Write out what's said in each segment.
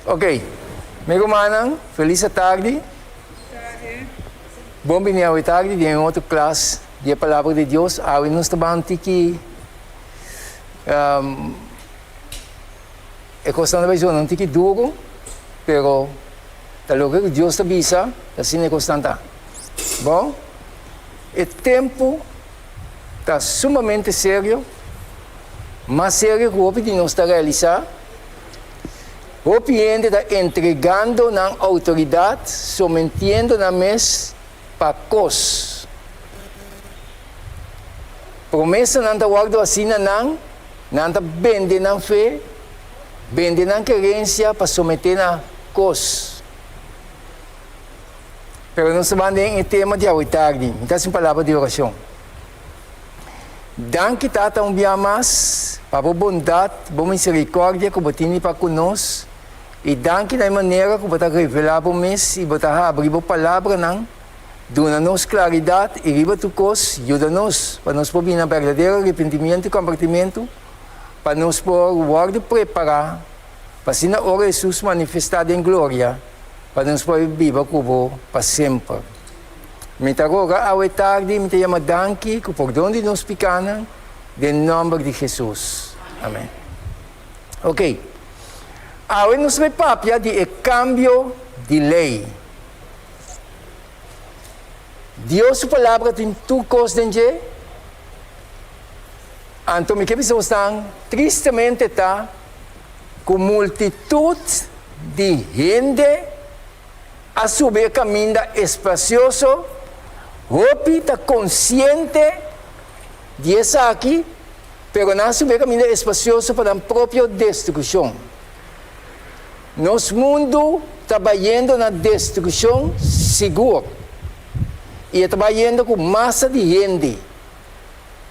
Ok, meu irmão, feliz tarde. Bom dia à tarde, de outra classe de palavra de Deus. Hoje nós estamos aqui é questão da visão, não tem que duro, pero tal que Deus te avisa, assim é constante. Bom, o tempo está sumamente sério, mais sério que o que nós está realizando. O cliente está entregando na autoridade, sometendo na mesa para cos. Promessa não está guardando assim, não está vende na fé, vende na querência para someter na cos. Pero nós estamos em tema de hoje tarde, então sem palavra de oração. Dan kita tão bem mais, para a bondade, boa misericórdia que você tem para conosco. E dan que da maneira que você revelar para nós e você abrir a palavra, dona-nos claridade e riba tu cos, ajuda-nos para nós poder na verdadeiro arrependimento e compartimento, para nós poder preparar, para se na hora Jesus manifestado em glória, para nós poder viver como para sempre. Mita agora, ao tarde, mita chama danke, que por onde nos pecanos, em nome de Jesus. Amém. Ok. Agora nos repapia de cambio de lei. Deus sua palavra tem tu coisas de então me que pessoas estão tristemente tá com multitud de gente a subir caminho espacioso, hopi está consciente de isso aqui, pero não subir caminho espacioso para a própria destruição. Nosso mundo está indo na destruição segura. E está indo com massa de gente.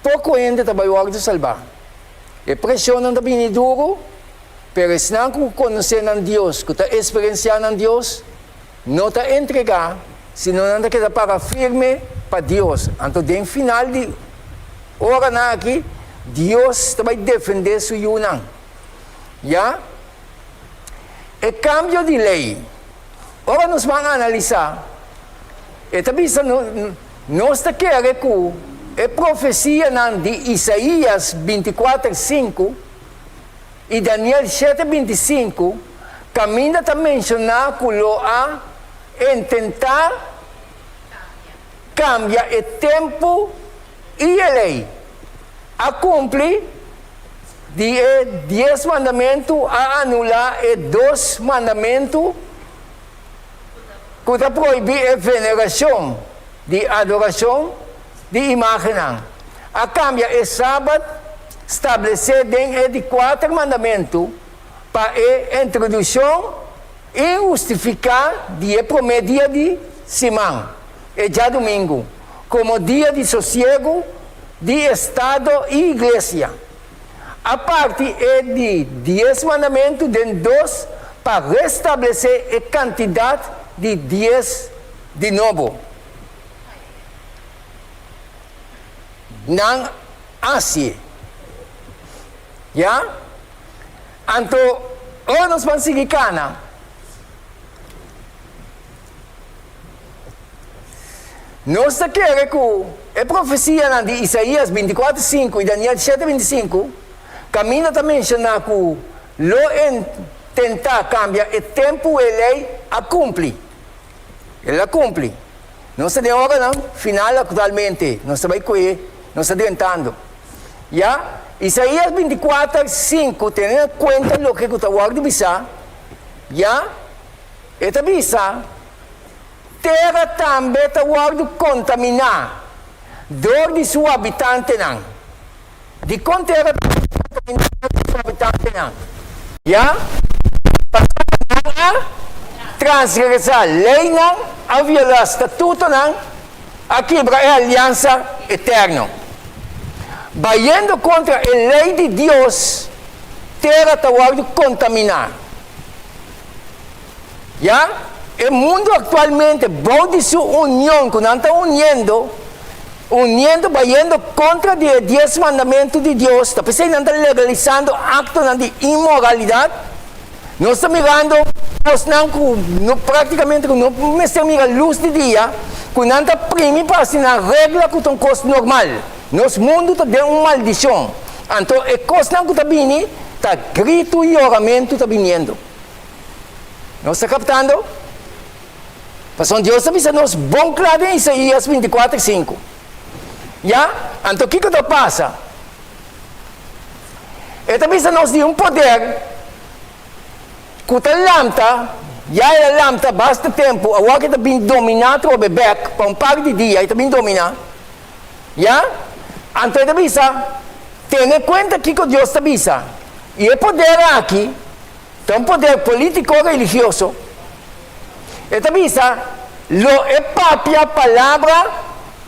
Pouco gente está indo salvar. A pressão não está vindo duro, mas se não conhecer a Deus, que está experienciando a Deus, não está entregar, senão não está para firme para Deus. Então, no final de hora aqui, Deus vai defender sua união. Já? É cambio de lei. Ora, nós vamos analisar. E também nós queremos que a profecia de Isaías 24:5 e Daniel 7:25 caminha a mencionar que a tentar cambiar o tempo e a lei. A cumprir de 10 mandamentos a anular e 2 mandamentos que está proibir a veneração de adoração de imagem. A cambia o sábado estabelecer dentro de 4 mandamentos para a introdução e justificar dia primeiro dia de semana e já domingo como dia de sossego de Estado e Igreja. A parte é de 10 mandamentos, de 2 para restabelecer a quantidade de 10 de novo. Não assim. Já? Então, ou nós vamos seguir cana. Nós queremos que a profecia de Isaías 24:5 e Daniel 7:25 caminha também mencionar que lo tentar cambiar o tempo e a lei a cumpre. Ela cumpre. Não se deu hora, não. Final atualmente. Não se vai correr. Não se adiantando. Já? Isaías 24:5 tendo em conta o que está guardando avisar. Já? Esta avisa. Terra também está guardando contaminar. Dor de seu habitante, não. De conterra já para transgressar a lei não, a violar o estatuto não, a quebrar a aliança eterna. Vaindo contra a lei de Deus, terra está contaminar. Já? O mundo atualmente, bom de sua união, que não está unindo, vaindo contra os 10 mandamentos de Deus, está legalizando actos de imoralidade. Nós estamos mirando nós não, praticamente, não temos a luz de dia, que não está primi para assinar regra que é coisa normal. Nosso mundo está dando uma maldição. Então, a coisa que está vindo, está grito e oramento está vindo. Nós está captando? Pastor Deus avisa nós bom claro em Isaías 24:5. Já? Então, o que que passa? Ele avisa nós de poder que a lâmpada, já a lâmpada, basta tempo, a que está bem dominado o bebê, para par de dia, está bem dominado. Já? Então, ele avisa, tenha em conta que Deus te avisa. E o poder aqui, é um poder político-religioso. Ele avisa, lo é própria palavra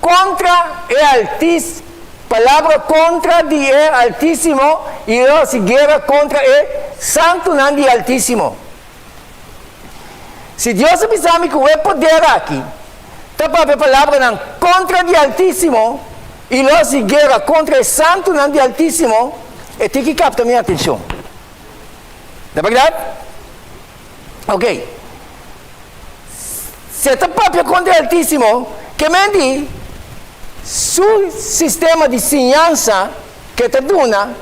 contra o Altíssimo, palavra contra o Altíssimo, e a guerra contra o Santo Nome do Altíssimo. Se Deus avisar que o poder aqui, a própria palavra contra o Altíssimo, e a guerra contra o Santo Nome do Altíssimo, é tem que captar minha atenção. Não é verdade? Ok. Se a própria contra o Altíssimo, que me diz, seu sistema de ciência que te dona,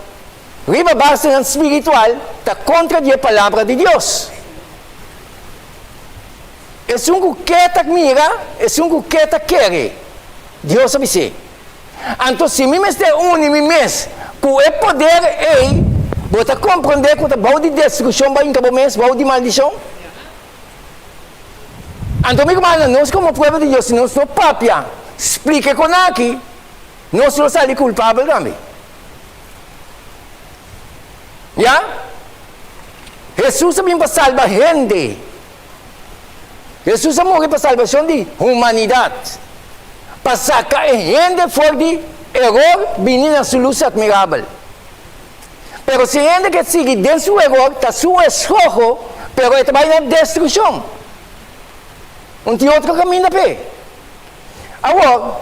riba base espiritual, está contra a palavra de Deus. É um que te mira, é um que te quer. Deus sabe se. Então, se me estou unindo mês, com o poder você compreender que o bom de destruição vai acabar mês, bom de maldição? Então, nós como povo de Deus, nós não própria, explica com aqui, nós não somos culpáveis também. Já? Jesus veio para salvar gente. Jesus morreu para a salvação de humanidade. Para sacar a gente fora de erro, vindo na sua luz admirável. Mas se a gente que sigue dentro do erro, está seu esforço, mas ele vai na destruição. Não tem outro caminho a pé. Agora,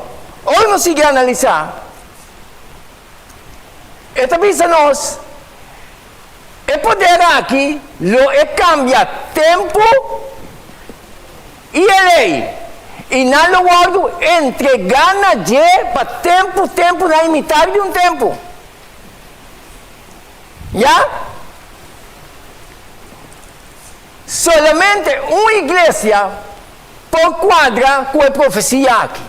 hoje nós seguimos a analisar. E também nós, o poder aqui, cambia tempo e a lei. E na lugar entregar na para tempo na metade de tempo. Já? Solamente uma igreja por quadra com a profecia aqui.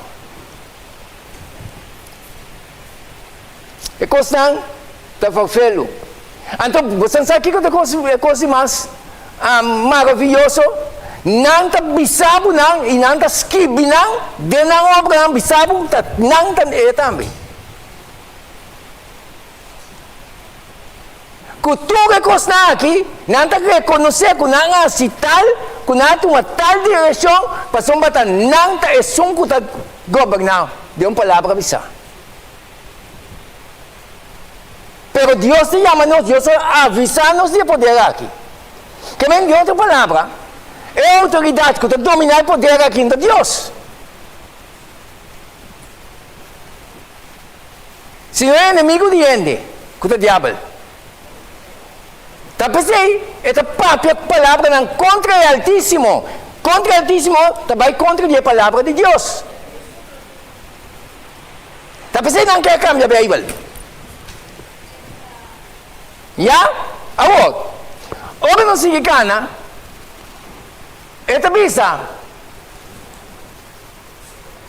É coisa da farfelo. Então, você sabe que é coisa mais maravilhosa? Não está bisabo não, e não está skibi não, de não obra não bisabo, não está também. Cultura que está aqui, não está reconhecer que não é assim tal, que não tem uma tal direção, para que não está é som que está governando, de uma palavra avisar. Pero Deus te chama nós, Deus avisa-nos de poder aqui. Que vem de outra palavra, é a autoridade que está dominando o poder aqui de Deus. Se não é inimigo de gente, que é o diabo. Tapos é a própria palavra não contra o Altíssimo. Contra o Altíssimo, também contra a palavra de Deus. Tapos não quer cambiar a Bíblia. Já? Agora não se cana. Esta bisa.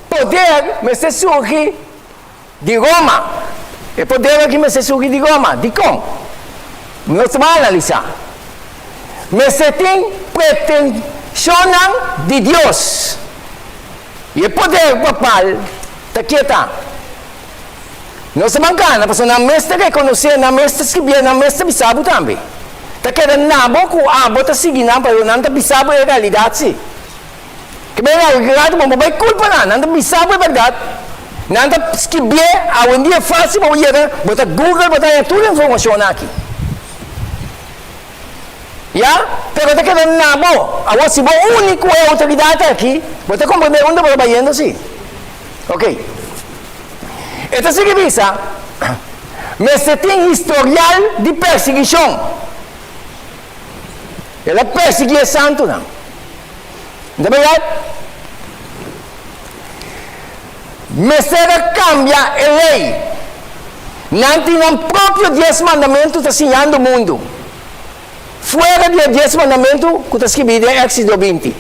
Poder me se surge de Roma. E poder aqui me se surge de Roma. De como? Nós vamos analisar. Mas se tem pretensão de Deus. E o poder papal está quieta. Nós vamos ganhar, porque na mestra reconhecer, na mestra escrever, na mestra bisabo também. Está querendo nabo que o abo está seguindo, mas não está bisabo é realidade. Que bem, a realidade não vai culpa não está bisabo é verdade. Não está escrever, a um dia fácil, mas bota Google, bota toda a informação aqui. Já? Pero está querendo nabo. Agora, se o único é a autoridade aqui, você compreender onde você vai indo assim. Ok. Esta significa, mas se tem historial de perseguição. Ela perseguia santo, não. Não é verdade? Mas ela cambia a lei. Não tem o próprio 10 mandamentos está ensinando o mundo. Fora dos 10 mandamentos, que está escrito em Éxodo 20.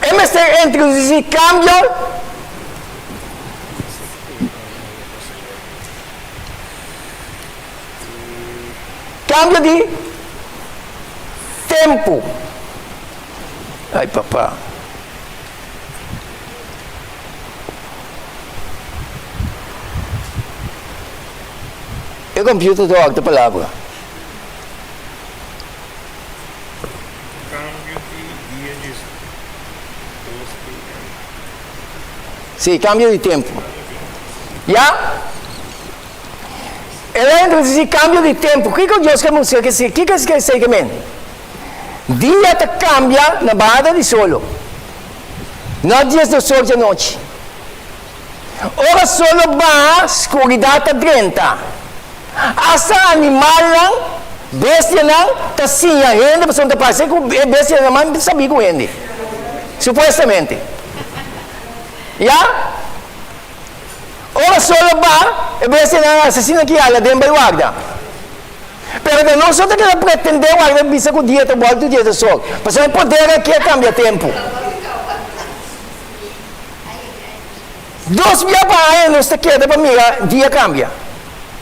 E mas introduzir cambio. Cambio de tempo. Ai, papá. Eu computer to a palavra. Cambio de dia de Sim, cambio de tempo. Já? Ela introduz cambio de tempo. O que Deus quer mostrar? O que quer dizer que dia te cambia na barra de solo. Não dias do sol de noite. Ora solo va escuridão 30. Asa animal lang, bestia lang, tasinha, hindi, basta não passa, bestia naman, sabi ko hindi. Supostamente. Ya? Ora solo ba, bestia lang, assassino que ela, den bay guarda. Pero de nosotros que pretender guardar, bisa ko dia, volta o dia do sol. Porque o poder aqui cambia tempo. 2 dias para aí, nós te queda para mira, dia cambia.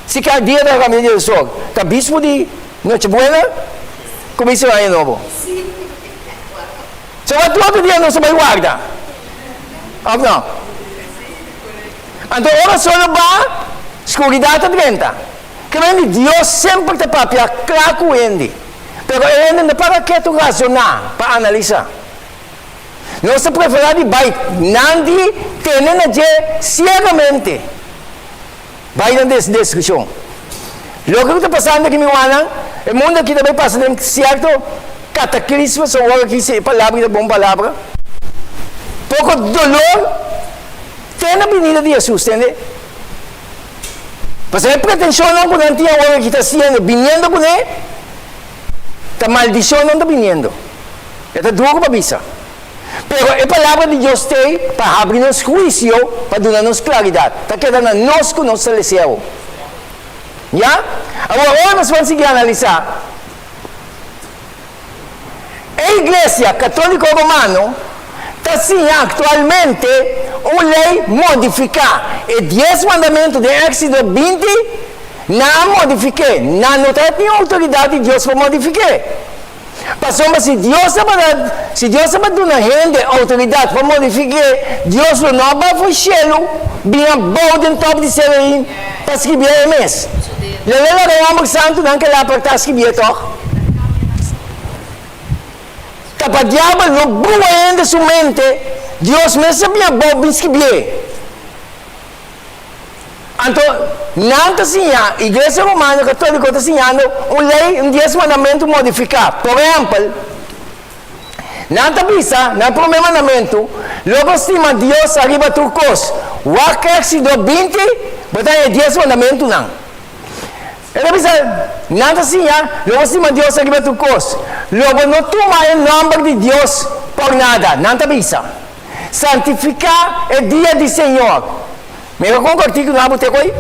Se cada dia da família do sol, está bispo de Noche Buena, começa aí novo. Se vai todo dia não se vai guardar. Ou não? Então, ora só não vai, escuridão 30. Que Deus sempre está para claro com ele. Pero ele não para que tu razonar, para analisar. Nossa preferida vai, Nandi, tem na cegamente. Vai na discussão. Logo que está passando aqui, meu irmão, o mundo aqui também passa de certo cataclismo, só agora aqui, se palavra é boa palavra. Pouco dolor, tem na venida de Jesus, entende? Porque a pretensão não que não tinha agora que está sendo, vindo com ele, a maldição não está vindo. Está duro para visa. Pero a palavra de Deus tem para abrir-nos juízo, para dar-nos claridade. Está quedando nós com nosso céu. Já? Agora, nós vamos seguir a analisar. A Igreja Católica Romana está assim, atualmente, uma lei modificada. E 10 mandamentos de Éxodo 20 não modifiquei. Não tem autoridade de Deus para modificar. Passou, mas se Deus está dando a gente autoridade para modificar, Deus não vai para o céu, vinha bom dentro top de céu aí, para escrever a mês. Lelala que o Amor Santo não quer lá para escrever, toh. Para o diabo não boa ainda sua mente, Deus mesmo sabia bom para escrever. Então, não está ensinando, a Igreja Romana Católica está ensinando uma lei, 10 mandamentos modificados. Por exemplo, não está vista, no primeiro mandamento, logo estima Deus arriba tu cos. O Éxodo 20, mas é 10 mandamentos não. Ele diz, não está ensinando, logo estima Deus arriba tu cos. Logo não toma o nome de Deus por nada, não está vista. Santificar o dia do Senhor. Mira com o artigo não bote aí?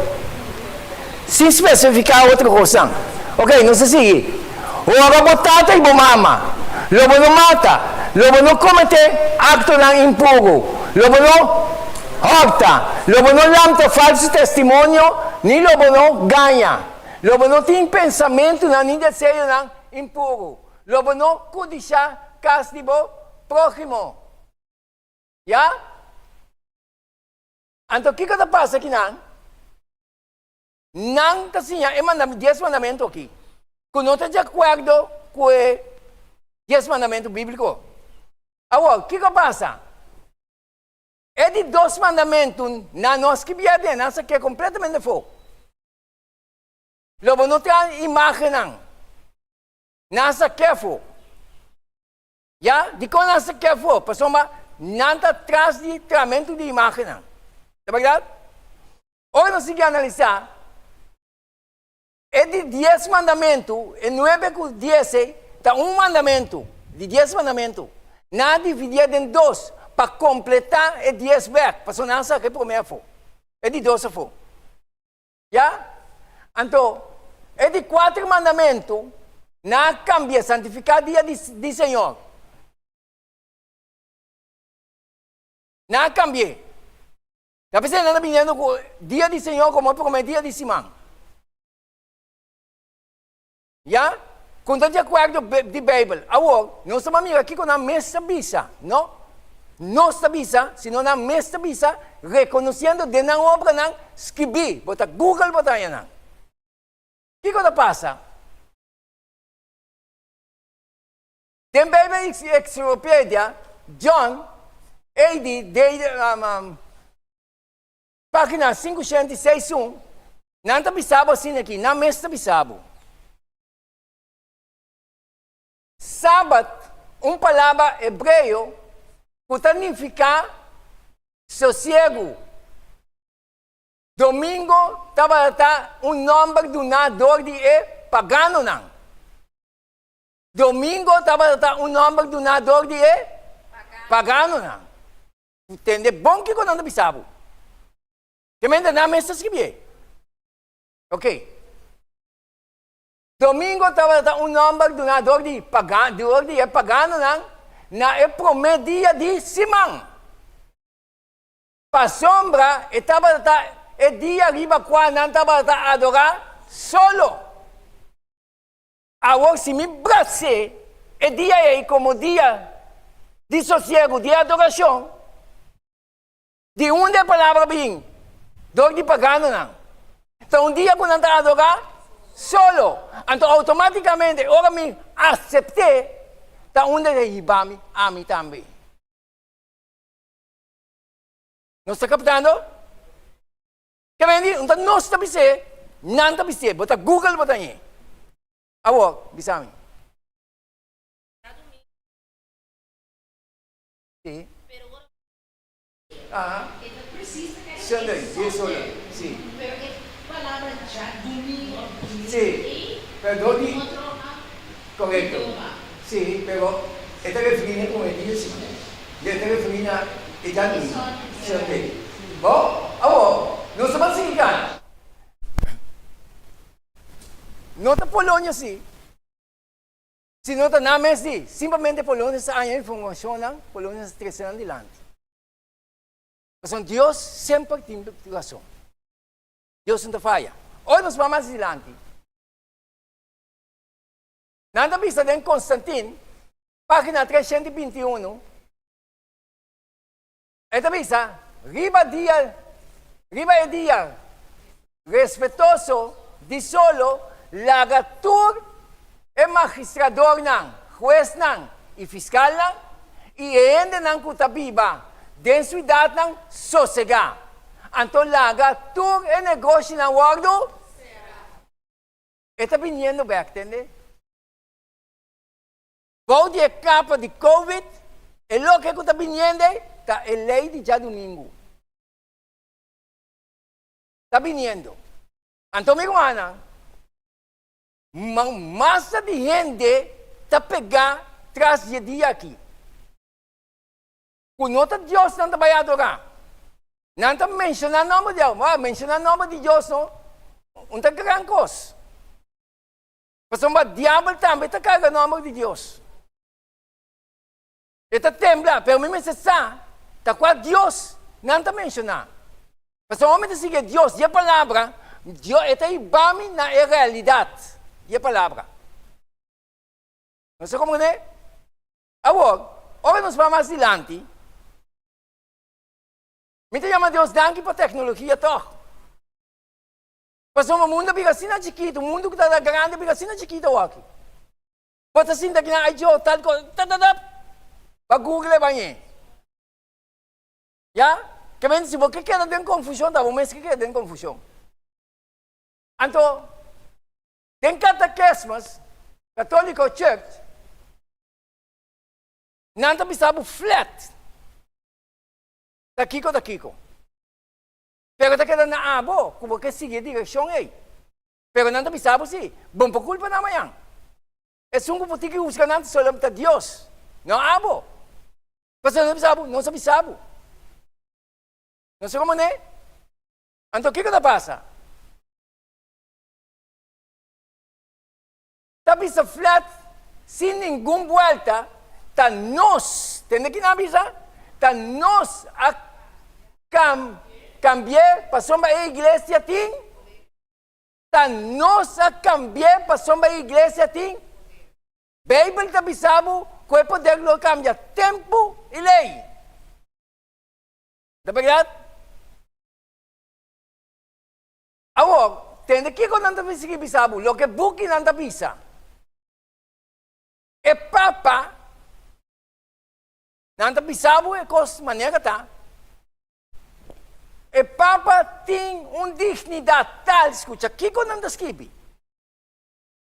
Sem especificar outra coisa. Ok, não se sigue. O abotata e bomama. Lobo não mata. Lobo não comete acto não impuro. Lobo não horta. Lobo não lanta falso testemunho. Nem lobo não ganha. Lobo não tem pensamento nem desejo não impuro. Lobo não codicia castigo próximo. Já? Então, o que está passando aqui, não? Não está assim, é 10 mandamentos aqui. Que não está de acordo com o 10 mandamentos bíblicos. Agora, o que passa? É de 2 mandamentos, na nossa que viada, nossa que é completamente fogo. Logo, não tem imagem, não. Nossa que é fogo. Já? De quando nossa que é fogo, pessoal, não está atrás de tratamento de imagem, não. É verdade? Hoje nós vamos analisar é de 10 mandamentos, e 9 com 10, está um mandamento, de 10 mandamentos. Não dividir em dois, para completar é 10 vezes, para sonar essa que primeiro for. É de 12 for. Já? Então, é de 4 mandamentos, não cambia, santificar dia de Senhor. Não cambia. A pessoa não está vindo com dia de Senhor como o dia de Simão. Já? Quando está de acordo de Bíblia, agora, nós estamos aqui com a mesma visa, não? Nossa visa, senão na mesma visa, reconhecendo de na obra não escrever, bota Google, bota aí não. O que passa? Tem Bíblia Enciclopédia, John, página 561, não está bisabo assim aqui, não mesmo bisabo. Sábado, palavra hebreu, que significa sossego. Domingo, estava nome do nadador de pagano não. Domingo, estava nome do nadador de pagano não. Entende? Bom que não bisabo. Que me dá mesmo escrever. Ok. Domingo estava nome do nadador de pagano não. Na primeiro dia de Simão. Para sombra, estava dia arriba quando não estava a adorar solo. Agora, se me bracei, dia aí como dia de sossego, de adoração, de onde a palavra vem, do de pagano não. Então, dia quando não está a adorar solo. Então, automaticamente, agora me aceitei, está onde é ibami, a mim também. Não está captando? Que vem dizer, então não está bisé, não está bisé, bota Google, bota aí. Agora, bisami. Sim. Ah, Sunday, yes, Sunday, sim. Palavra já, domingo. Sim, pero di, correcto. Sí, pero esta referida como el día sí. Y esta referida está en Sunday. ¿Vos? Ahora, no se va a seguir. No está Polonia sí. Si no está nada más sí. Simplemente Polonia está ahí funcionando, Polonia está creciendo adelante. Pero Dios siempre tiene razón. Dios no falla. Hoy nos vamos adelante. Nada vista de Constantin, página 321. Esta vista, riba e dia, respetuoso, de solo, lagatur e magistrador ng, juez ng, e fiscal ng, e ende ng kutabiba, den suidad ng sosega. Anto lagatur e negosyo ng wardo, esta viniendo ba, ¿entiende? Vou de capa de COVID, e lo que está viniendo, está a lei de já domingo. Está viniendo. Então, minha irmã, massa de gente está pegar tras de dia aqui. Quando Deus não vai adorar, não está mencionando o nome de Deus, mencionando o nome de Deus, não está grande coisa. Mas o diabo também está carregando o nome de Deus. Esta tembla, pero me está qual Deus não está mencionando. Mas o homem diz que Deus, e a palavra, Deus está ibami na realidade. E a palavra. Não sei como é? Agora nós vamos mais adiante. Me chama Deus danke para a tecnologia, toch? Mas o mundo fica assim na chiquito, o mundo que está grande fica assim na chiquito aqui. Pode assim, daqui na idiota, tal coisa, para Google vai aí. Já? Que vem se você quer ter confusão, tá bom, mas que quer ter confusão. Então, tem catequismos, Catholic Church, não está pensando flat. Daqui. Pero está quedando na abo, como que sigue a direção aí. Pero não bisabo si, bom por culpa naman yan. É sungguh putih que usga nanti solam ta Dios. Não abo. Pasal não sa bisabo. Não sei como né? Então o que que passa? Tapi sa flat, sin ningún vuelta, ta nos, ¿tiene que nabisa? Ta nos a cambiar para somba a iglesia ting. Ta nos a cambiar para somba a iglesia ting. Bible ta bisabo, que poder lo cambia tempo e lei. Da verdade? Agora, tem que quando anda bisabo, lo que buki nanda bisa. E papa, nanda bisabo é cos maneira tá. E papa tem dignidade tal, escuta, que quando anda esquibi.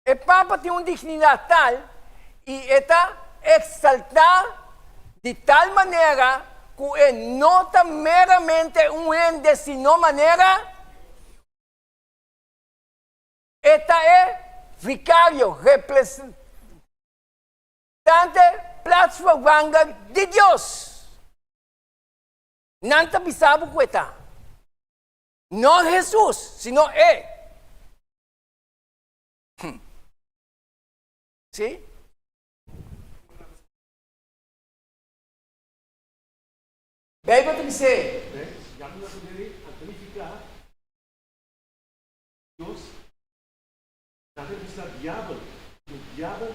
E papa tem dignidade tal e está exaltar de tal maneira que é nota meramente ende, sino maneira esta é vicário, representante, plataforma de Deus. Não está bisabo que está. Não Jesus, sino é. Sim? Bem, para dizer. Yang kita sendiri amplificar Deus. Nanti bisa diabo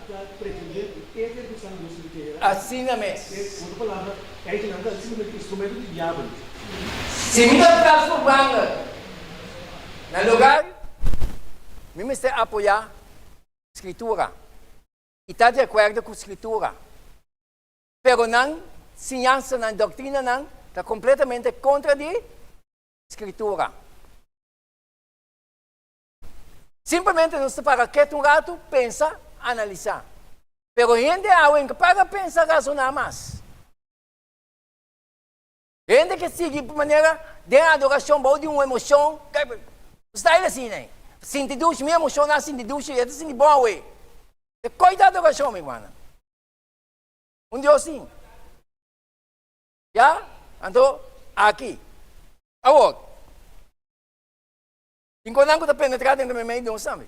está pretendendo ter que usar Deus de terra. Assim é mesmo. Outra palavra é que nada simplesmente instrumento de diabo. Se me dá transformando no lugar, me está apoiar a escritura. E está de acordo com a escritura. Pero não, ciência, não, doutrina, não, está completamente contra a escritura. Simplesmente não se para quieto rato, pensa, analisar. Pero gente alguém que para pensar, razonar mais. Gente que sigue de maneira de adoração, ou de uma emoção, está ele assim, né? Se introduz minha emoção, não se introduz, é assim de boa, ué. É coisa de adoração, meu irmão. Deus sim. Já? Então, aqui. Agora, enquanto eu estou penetrado dentro do meu meio, não sabe.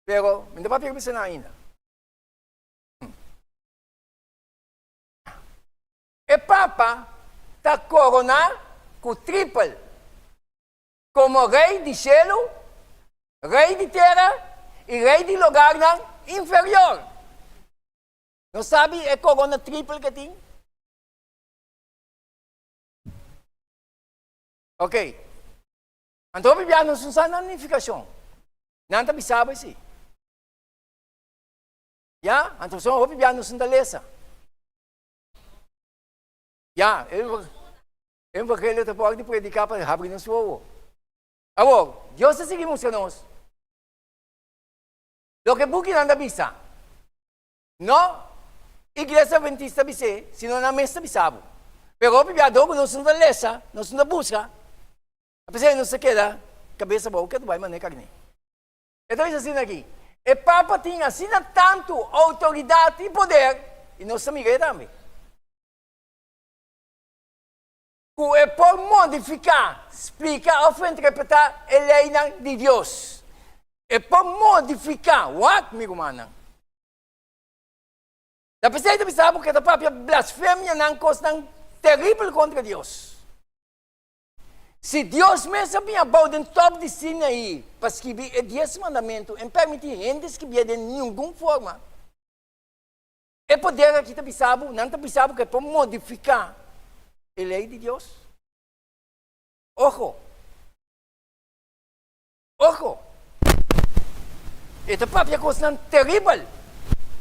Pero, não dá para perceber ainda. E Papa está coronado com triple. Como rei de cielo, rei de terra e rei de lugar inferior. Não sabe é corona triple que tem? Ok. Então, bibiyano sa nanificação. Não está bisaba esse. Já? Então, só bibiyano sa dalesa. Já? Eu vou querer te pode predicar para abrir no seu. Agora, Deus seguimos a nós. Lo que buki nanda bisa. No, igreja adventista bise, sino na mesa bisabo. Pero bibiyado, não sa dalesa, não sa busca. Apesar de não se queda, cabeça boa, que tu vai manejar carne. Então, isso assim aqui. E Papa tinha assim tanto autoridade e poder, e nossa amiga também. Que é por modificar, explicar ou interpretar a lei de Deus. É por modificar, what, amigo mano? Da pessoa pensava que a própria blasfêmia não coisa terrível contra Deus. Se Deus mesmo sabia about the top de Sinaí para escrever os 10 mandamentos e permitir gente escrever de nenhuma forma, é poder aqui está pensando, não está pensando que é para modificar a lei de Deus. Ojo. Ojo. Esta própria coisa terrível.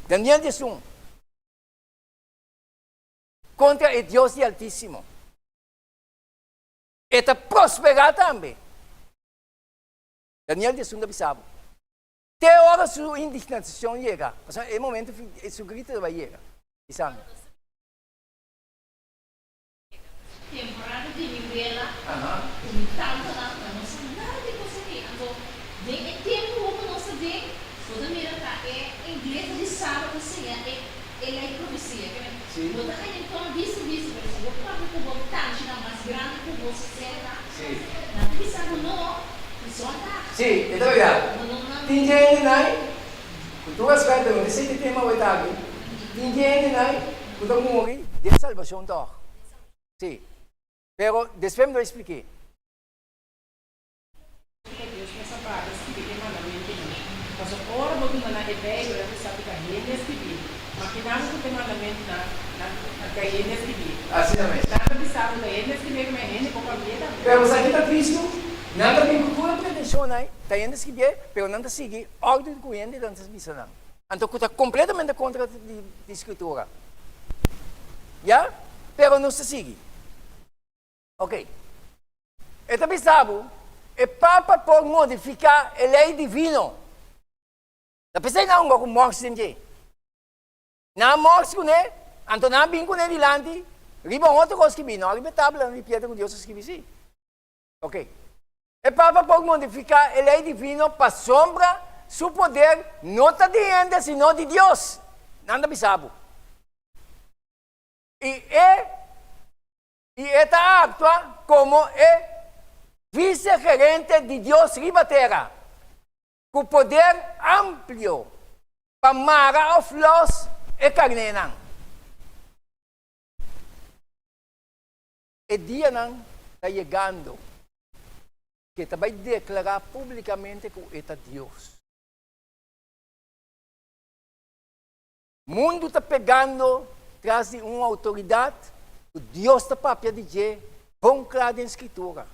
Daniel 11. Contra o Deus de Altíssimo. Esta prosperar também. Daniel 11 avisava. Até a hora sua indignação chega. É o momento que seu grito vai chegar. Isang. Temporada de Vilela, tanto na não sei nada de você. Então, de tempo Sim. Bota kayo ito ang biso-biso. Pero sa bukwa ko buktan siya na mas grande ko po sa sera. Sì. Nabisa mo no, isonda. Sì, è vero. Tingeni nai, tu aspetta, non ti senti tema vuoi tagli? Tingeni nai, tu da muri, di salvazione toch. Sì. Pero después lo expliqué. Deus nessa parte, se que mandamento não. Mas ora vou te mandar ideia, eu já sabe que a gente é civil. Mas que nada que tem mandamento na que a gente é civil. Assolutamente. Nada de sabe que a gente é civil, mas a gente com a vida. Pero sa kita Cristo, nada tem cultura pretensão aí, tá indo seguir, pero nada seguir ordem de corrente dan sa bisa lang. Então está completamente contra de escritura. Ya? Pero não se sigue. Ok. Ito bisabo, e Papa por modificar a lei divino. Napesay na ako kung morsi din. Na morsi ko ne, anto na bin ko ne dilanti, riba otro ko skibino, riba tabla ni Pietro con Dios skibisi. Ok. E Papa por modificar a lei divino pa sombra su poder nota de gente, sino de Dios. Nanda bisabo. Y esta actúa como vicegerente de Dios ribatera, con poder amplio para mara of los e carnenan. El día está llegando que te va a declarar públicamente que es Dios. El mundo está pegando tras de uma autoridade, o Deus está papia de Dieu, bom claro em escritura.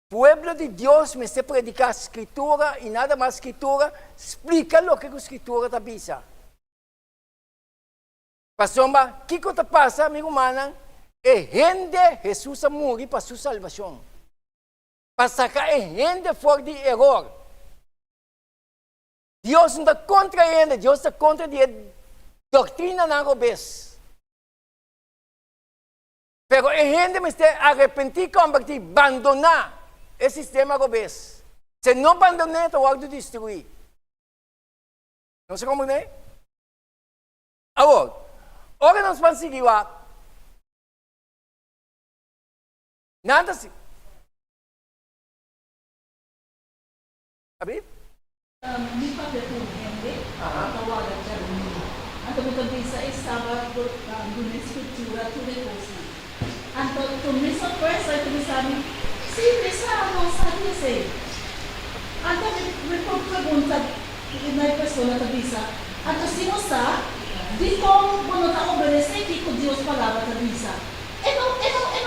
Pueblo de Deus me se predicar escritura e nada mais escritura, explica o que a escritura está bisa. Pasomba, o que está passa, amigo humana? É gente Jesus a morrer para sua salvação. Para sacar a gente fora de erro. Deus não está contra ele, Deus está contra a doutrina na robês. Pero a gente me está arrepentir, convertir, abandonar o sistema robês. Se não abandonar, eu vou destruir. Não sei como é? Agora nós vamos seguir lá. Nada se. Abrir? Di papel po hindi, tawagan siya rin. Ang tumutambisa ay sabat doon escritura to the post. Ang tumisa first ay tumisabi, si Pisa mo sa Diyos. Ang repagkabuntag inay persona tabisa. Ang sino sa, di ko bunot ako beresay, di ko Diyos palabra tabisa. Eno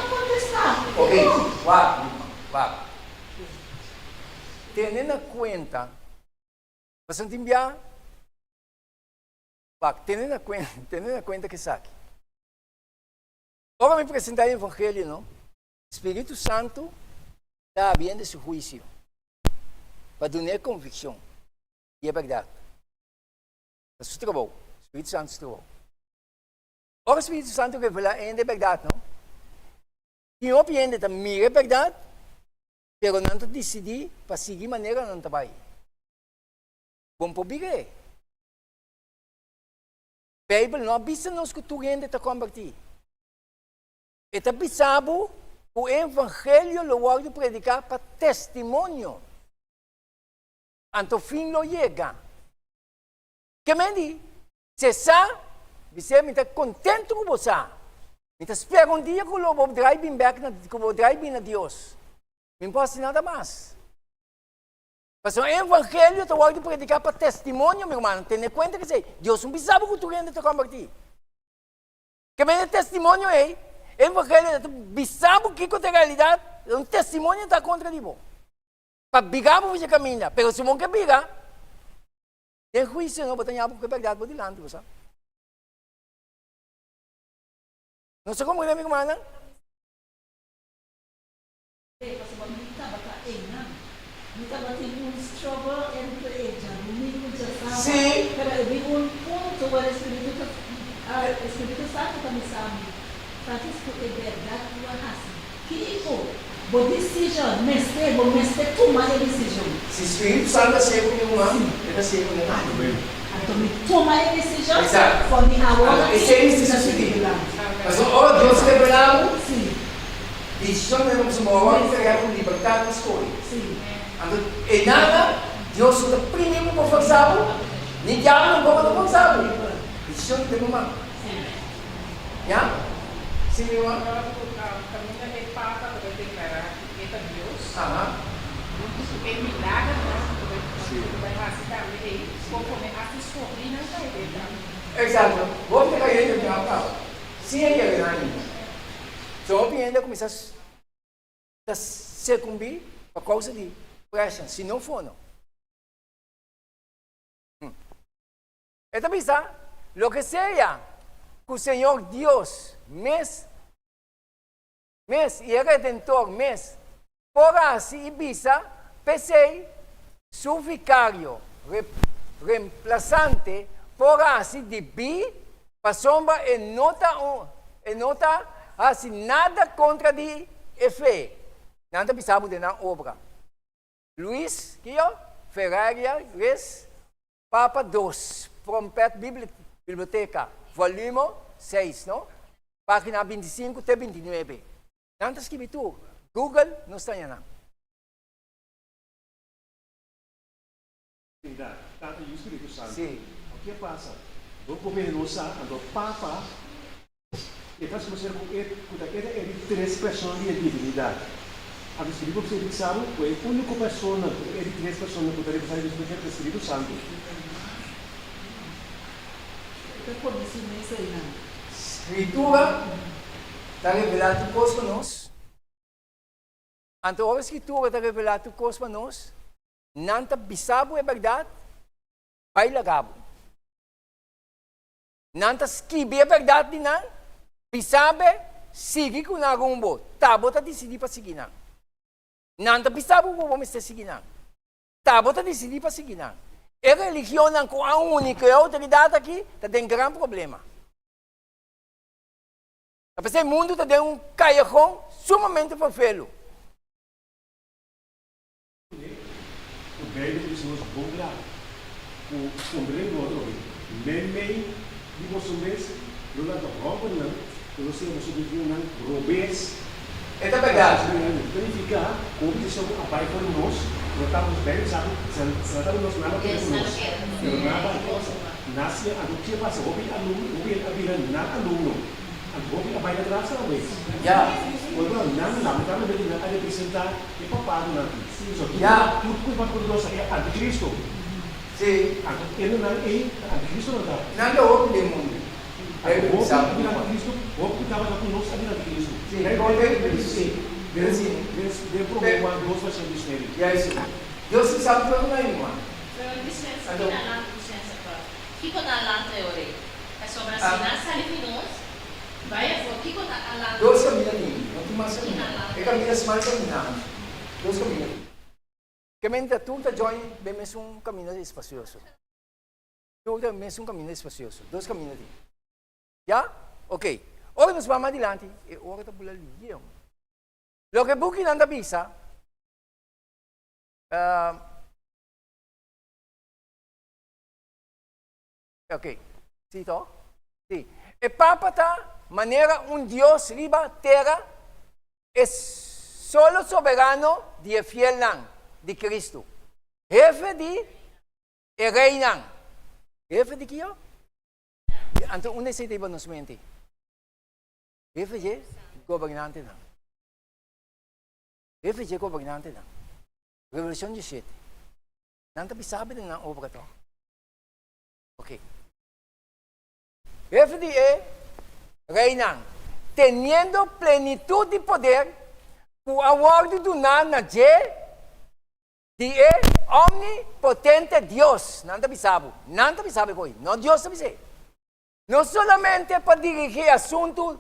contesta. Ok, va. Teniendo en cuenta, ¿vas a entender? Teniendo en cuenta que sabe. Ahora me presentaré el Evangelio, ¿no? Espíritu Santo está bien de su juicio para tener convicción. Y es verdad. Es su trabajo. Espíritu Santo es su trabajo. Ahora Espíritu Santo revela en de verdad, ¿no? Y no pierde también es verdad, pero no decidí para seguir manera no trabajo. Bom pobire. Bible não avisa nos que tu gente está convertido. Está avisado o evangelho lo voy a predicar para testemunho. Anto fim lo llega. Que me di? Se sa, você me está contento com você. Me está esperando dia que eu vou driving back, que eu vou driving a Deus. Não posso nada mais. Mas o evangelho eu vou predicar para testemunho, meu irmão. Tenha conta que Deus não sabe que tu gente está convertido. Que me testemunho é, evangelho não sabe que é realidade, um testemunho está contra de você. Para brigar por você caminhar, mas se você brigar, tem juízo, não vai ter porque é verdade por delante, você. Não sei como é, meu irmão. Kita berarti un struggle entre ella, domingo já estava. Sim. Pero vi un punto where Espírito Santo kami sabi. Francisco é verdade tua raça. Que bo decision, meste tomar a decisão. Se o Espírito Santo é sempre um homem, ele é sempre um homem. toma a decisão Exato. quando agora Esse é esse sucedido. Mas ora Deus revelado, Sim, decisão de nós morrer, entregar com liberdade na escolha. sim. Então, e nada, Deus é o primeiro que foi sábio, nem diabo não foi sábio. Decisão de uma. Já? Sim, meu irmão? Agora, o caminho é Papa para declarar que é Deus. Aham. É milagre, não? Vai rasgar aí, conforme a descobrir, não vai ver. Exato. Vou pegar ele de uma sim, ele é ainda. Só que ainda começar a sucumbir por causa de pressão. Se não for, não. Então, pensa, lo que seja que o Senhor Deus, mês e Redentor, mês, por assim, Ibiza, pensei, su vicário, reemplazante, por assim, de bi, para sombra, e nota, assim, nada contra de fé. Nada pensamos de na obra. Luís, que eu, Ferraria, Res, Papa 2, Prompet Biblioteca, volume 6, não? Página 25 até 29. Nada escrito. Google, não está aí, não. Tanto o Espírito Santo. Sim. O que passa? O governo do Papa, e faz como se ele três pessoas de divinidade. A Espírito Santo foi a única pessoa, ele três pessoas que poderia fazer o Espírito Santo. Eu pode dizer isso aí, não. Escritura está revelando coisas para nós. Então, a Escritura está revelando coisas para nós. Não está bisabo é verdade, vai lagabo. Não está escrever é verdade, não. Bisabo sigue com a rumbo. Tabo está decidido para seguir, não. Não está bisabo como vamos seguir, não. Tabo está decidido para seguir, não. A religião não com a única autoridade aqui está tem um grande problema. Esse mundo está dentro um callejão sumamente perfeito. O velho que nos bomba, o sombreiro outro, meme, de vocês, não dá roupa não, eu sei você vive não robês. É verdade. Verificar como que são a pai por nós, não estamos bem, sabe? Se estamos nós nada por nós, não nada nasce a do que passa, ouve aluno, ouve a vida nada aluno, ouve a pai atrás também. Já. Quando não estamos bem na área apresentar e papado não. Já. Tudo que vai por nós é anticristo. Sim. Ele não é anticristo não está. Não é o de mundo. É o que anticristo, o que estava com nós é anticristo. Sim. Deu problema duas pessoas de série. E é isso. Deus sabe tudo na irmã. Pero licença, que na lang licença pa. Kiko na lang teori. É sobre a sinasa Filipinos. Vai for kiko na lang. Dois caminhos ali. Não tem mais caminho. É caminhos mais caminhados. Dois caminhos. Caminho da tuta join, bem mesmo um caminho espacioso. Tuta mesmo um caminho espacioso. Dois caminhos ali. Já? Ok. Ora nós vamos adiante. E ora está por ali. Lo que buki nanda bisa, ok, cito? Sì. E papata, manera un Dios riba terra, es solo soberano di fiel nan, di Cristo. Jefe di e rey nan. Jefe di kiyo? Anto una sa iba nos mente. Jefe di gobernante nan. Jefe di gobernante nan. Revolution 17. Nanta sabe na obra to. Ok. Jefe di reinan, teniendo plenitud de poder, o aguardo do na de omnipotente Dios. Nanta sabe coi. No Dios sabe. No solamente para dirigir asuntos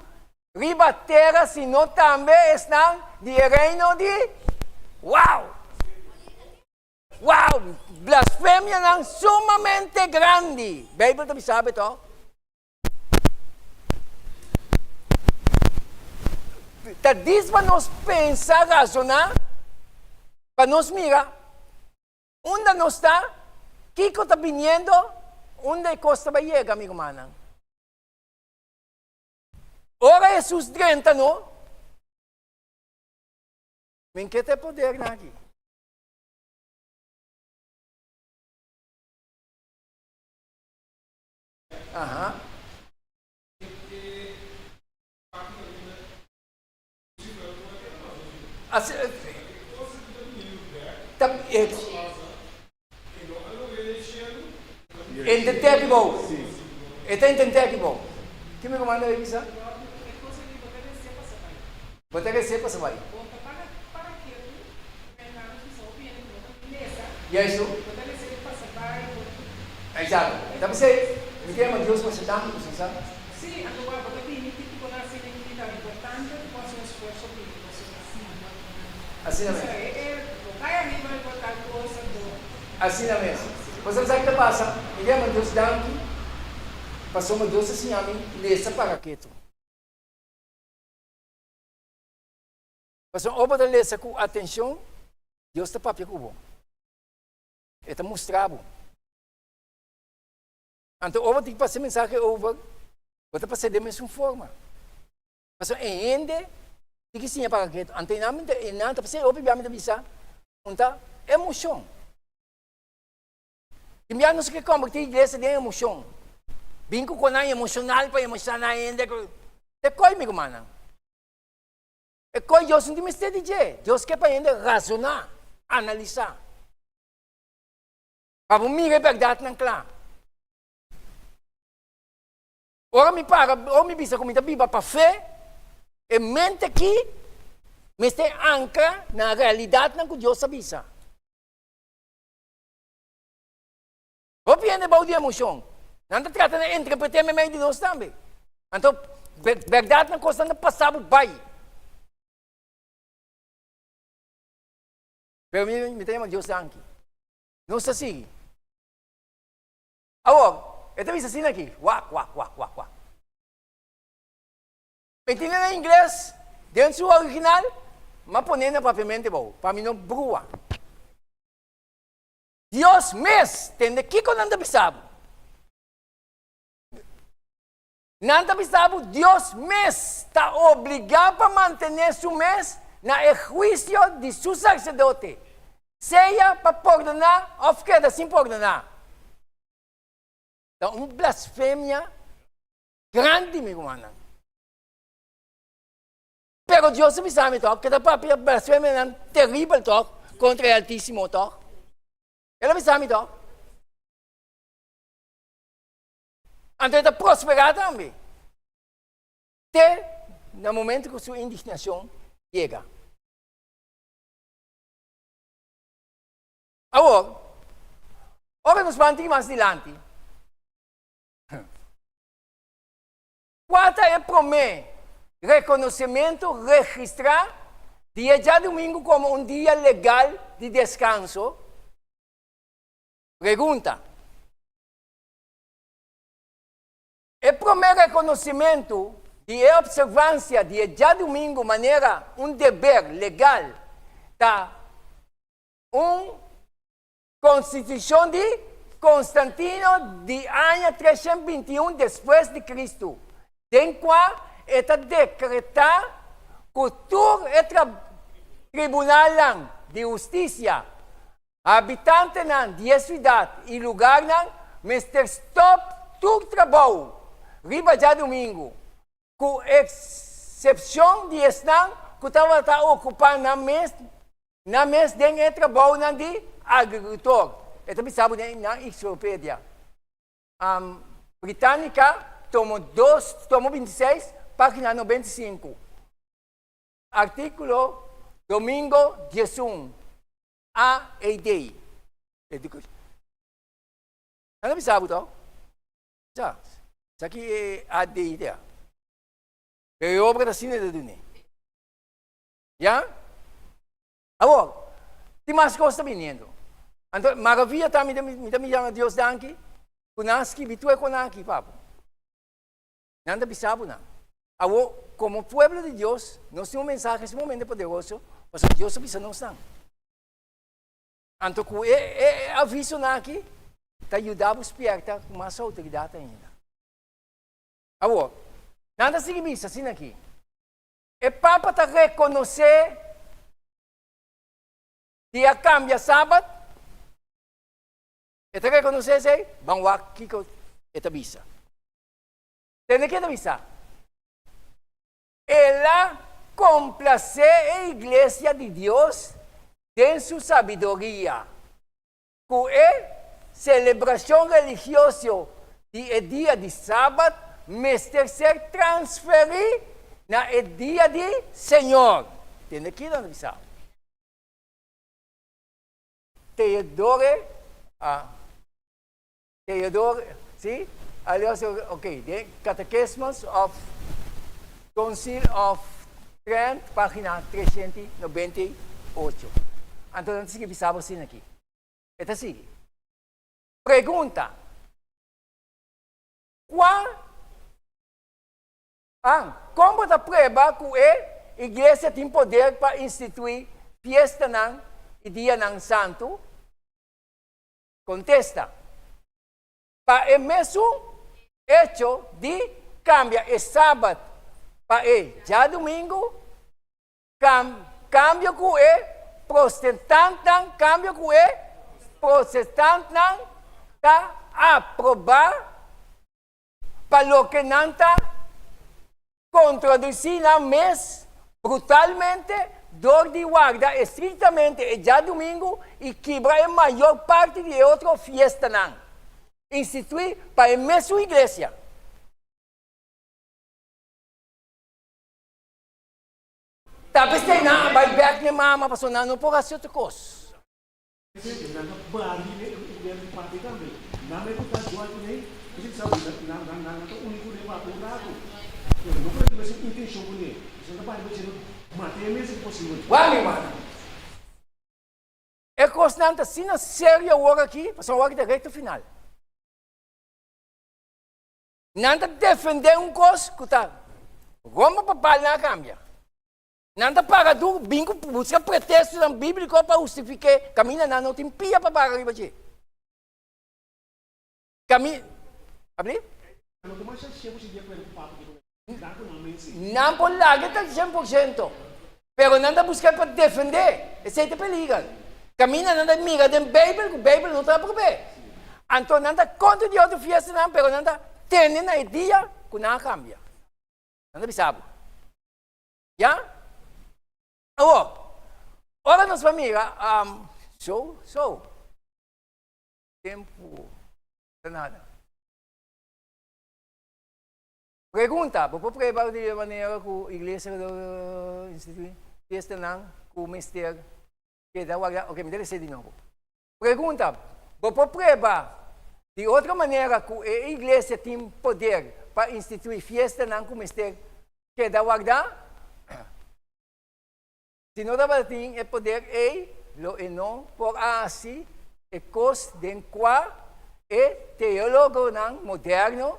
riba terra, sino também estão de reino de wow! Wow! Blasfemia ng sumamente grande. Bible tabi sabi to. Tadis pa nos pensa, razonar, pa nos mira, onda nos está, Kiko está viniendo onde costa ba llega, amigo manang? Ora Jesus 30, no? Men que te poder na aqui. Aham. Entender bom. Entender bom. Que me comanda aí, Bisa? Botar receita para saber. E é isso? Exato. Então você me quer Deus para se dar, você sabe? Sim, agora porque tem tipo de identidade importante com o seu esforço bíblico. Assim mesmo. Assim mesmo. Você sabe o que passa? Me quer Deus dar, passou uma Deus assim a mim, nessa paraqueto. Passou uma da lesa com atenção, Deus está papel com bom. Ele está mostrando. Então, over tem que passar mensagem over, você passar de mesma forma. Mas ainda, tem que ser para que antenamente e nada passar obviamente bisa, unta emoção. E me não sei como que igreja de emoção. Bingo com a emocional para emocionar ainda. É coi me comana. É coi Deus não tem mistério de Deus quer para ainda razonar, analisar. Para mim é verdade não claro. Ora me bisa como biba para fé, e mente que me tem ancra na realidade na que Deus avisa. O piende bau de emoção. Não trata de interpretar me meio de Deus também. Então, verdade na coisa não passava bem. Pero me tem uma Deus aqui. Não se assim. Agora, ito bisa assim aqui. Wak. Entendendo em inglês, dentro do original, mas ponendo propriamente bom, para mim não brua. Deus mes, tende que com nanda bisabo. Nanda bisabo, Deus mes está obrigado para manter seu mes na juízo de seu sacerdote. Seja para perdonar ou queda sem perdonar. Então, uma blasfêmia grande, meu irmão. Pero Deus sabe toque, que da própria blasfêmia é terrível toque contra o Altíssimo toque. Ele sabe toque. Então, ele prosperar também. Até no momento que sua indignação chega. Agora nos vamos mais adiante. Quarta é promessa. Reconhecimento, registrar dia de domingo como um dia legal de descanso. Pergunta. É primeiro reconhecimento de observância de dia de domingo maneira um dever legal da Constituição de Constantino de ano 321 depois de Cristo. Tem qual eta decretar cultura e tribunal de justiça. Habitante de cidade e lugar Mr. Stop todo trabalho. Riba já domingo. Com exceção de estar que estava ocupando na mês de trabalho de agricultor. Ito sabe na enciclopédia. Britânica, tomo 26, página 95. Artículo domingo 11. A e D. Ano sabe ito? Já. Sa aqui é A D I. Pero obra da sine da dun. Ya? Agora, tem mais coisas vindo. Então, maravilha também me chama Deus danke. Kunaski, bitua konaki, papo. Nada bisabo na. Agora, como pueblo de Deus, nós temos um mensaje nesse momento poderoso, mas Deus avisa nós não. Então, é aviso na aqui, te ayudava despierta com mais autoridade ainda. Agora, nada se misa assim aqui. E Papa te reconhecer dia cambia sábado, e te reconhecer se, vamos aqui com esta misa. Tem que avisar. Ela complace a igreja de Deus em sua sabedoria. Que é celebração religiosa de dia de sábado, mas ter ser transferir na dia de Senhor. Tem que avisar. Teodore, sim? Aliás, okay, the Catechismus of Council of Trent, página 398. Então, sige, bisaba sin aqui. Ito sige. Pergunta. Como da prueba que a igreja tem poder para instituir fiesta ng dia ng santo? Contesta. Para o mesmo hecho de cambia el sábado para ya domingo, cambio que protestante ta aprobar para lo que nanta contradicir na mes brutalmente dor de guarda estrictamente el ya domingo y quebra a maior parte de outra fiesta nan. Instituir para a mesma igreja. Tapos tayo na, back ni mama, pasunano po kasi ito kos. Kasi nakabali na yung pati kami. Namay ko tajuan ko na eh. Kasi sabi na uni ko na yung papura ko. Pero no pwede ba siya intention ko na eh. Kasi napahal ba siya matemes impossible. Wami mana. É kos nanta, sina sério agora aqui, pasunano agora direto final. Nanta defender cos, kuta. Roma papal na cambia. Nanta para tu, bingo, busca pretexto ng bíblico para justificar, camina na notin pia pa para riba siya. Abli? Ano naman siya po siya pwede papo dito. Dako namin siya. Não lagi tak 100%. Pero nanda buscar para defender, esse é peligan. Camina nanda miga den Bible, que Bible não está por ver. Então nanda contra de outra fiesta não, pero nanda tene na ideia que não cambia. Nanda bisabo. Ya? Ora nos família, tempo, nada. Pergunta, po preparo de maneira que a igreja do institui fiesta não, que o mister que dá ok, me deve ser de novo. Pergunta, po preparo de outra maneira que a igreja tem poder para instituir fiesta não, que o mister que dá guardar? Se não dá tem o poder lo não por assim e cos den qua e teólogo não moderno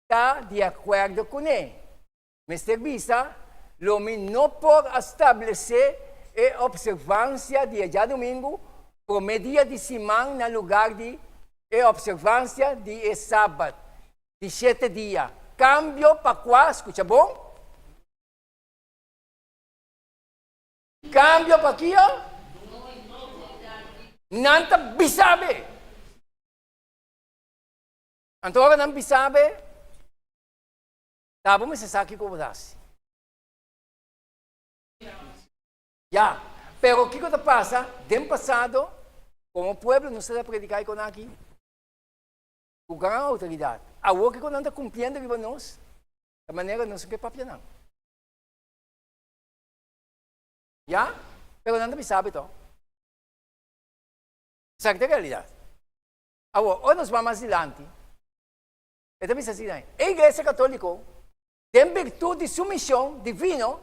está de acordo com ele. Mr. Bisa, lo não por estabelecer a observância de dia domingo por media de semana no lugar de observância de sábado, de 7 dias. Cambio para qual? Escucha bom? Cambio para aqui, Nanta bisabe. Então, agora não bisabe, tabo me se saque como das. Ya, pero o que passa? Dem passado, como pueblo, não se deve predicar com aqui. Com grande autoridade. Agora que não está cumprindo com nós, da maneira não se quer papia não. Ya? Pero não bisabe ito. Sabe a realidade. Agora, nós vamos adiante. Ito bisa assim, a Igreja Católica tem virtude de submissão divina